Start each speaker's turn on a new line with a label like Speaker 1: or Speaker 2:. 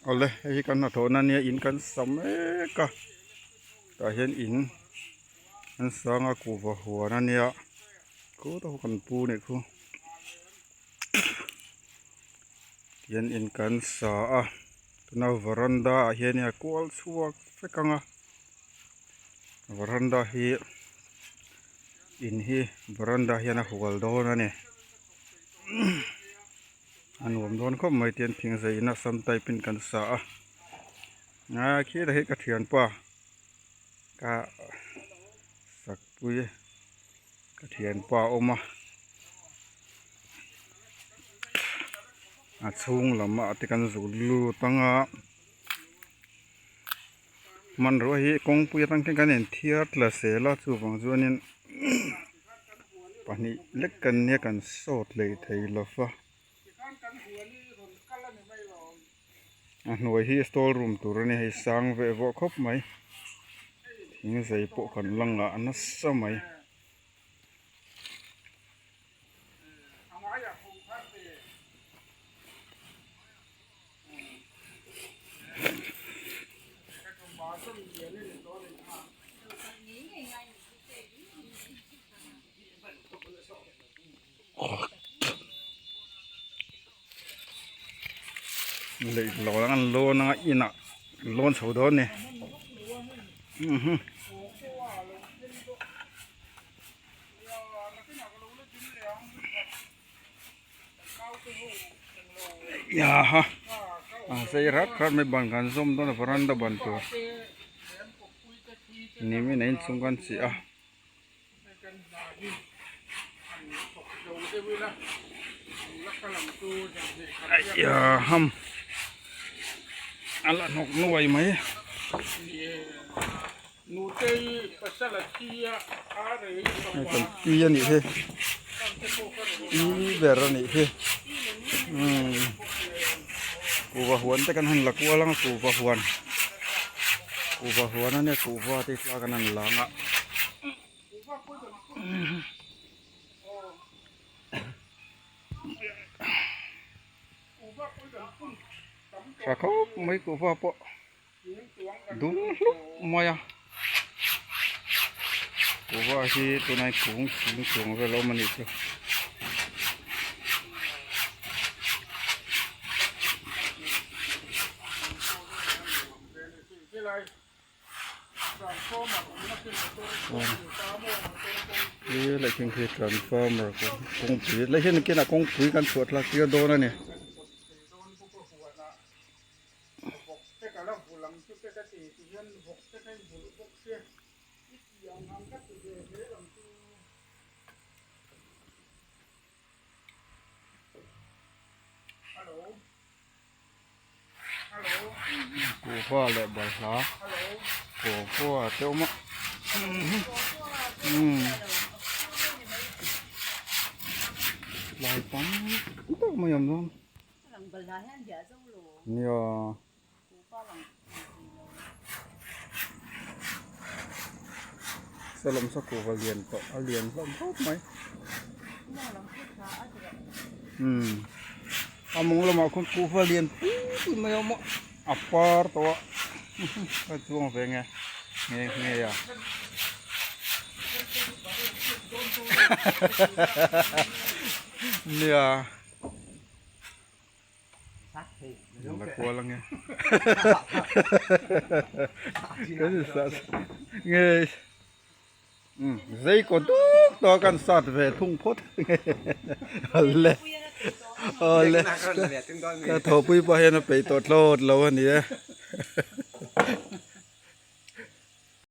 Speaker 1: เอาเลยไอ้กันหน้าโถนั่นเนี่ยอินกันสมัยก็แต่เห็นอินนั่นสองอากูหัวนั่นเนี่ยกูต้องกันปูเนี่ยกูเห็นอินกันสาตัวน่าวรันดาเห็นเนี่ยกูอัลชัวสักงะวรันดาฮีอินฮีวรันดาเห็นนะหัวโดนนั่นเนี่ยอันผมโดนเขาไม่เตียนพิงใส่นะสัมไตเป็นกันสาคิดให้กระเทียนป่ะก็สักปุยกระเทียนป่ะออกมาชุ่งลำมาติกันสูลูตั้งมันรู้ให้กงปุยตั้งกันเห็นเทียดละเสียละจู่ฟังจวนนี้ปะนี้เล็กกันเนี่ยกันโสดเลยไทยละฟ้าหน่วยที่สโตร์รูมตัวนี้ให้สร้างเววครบไหมนี่ใส่ปกขันลังอันนั้นสมัยเลยหล่อแล้วโลนะอินะโลนสาวดอนเนี่ยยาฮะใส่รัดไม่บันกันส้มต้นฝรั่งตะบันตัวนี่ไม่ไหนสงกันสิยาฮัมอะไรนกน้อยไหมนูเตยภาษาละเทียอะไรเป็นเทียนี่เฮ้อีเบรนี่เฮ้กูว่าหวนแต่กันหันหลักวัวลังกูว่าหวนนั่นเนี่ยกูว่าที่ลากันนั่นหลังสักเขาไม่กูว่าปะดูลุกมา呀กูว่าที่ตัวไหนกุ้งไปแล้วมันอีกนี่อะไรเพียงแค่ transformer กงปุ๋ยแล้วเห็นกินอะกงปุ๋ยกันสวดละเกียโดนั่นเนี่ยกูพ่อแหละบ่อยเหรอกูพ่อเจ้ามั้งลายปั๊มต้องมาอย่างนั้นเนี่ยสลมสักกูก็เรียนก็เรียนสลมชอบไหมเอามึงเรามาคนกูก็เรียนปุ๊บไม่เอามาอัปปาร์ตัวก็ช่วงเป็นไงอ่ะเนี่ยละกลัวแล้วไงก็จะสัตว์ไงใจก็ตุ๊กต่อกันสัตว์เวทุ่งพดเลยก็โทรปุ้ยไปให้นะไปตรวจโลดแล้ววันนี้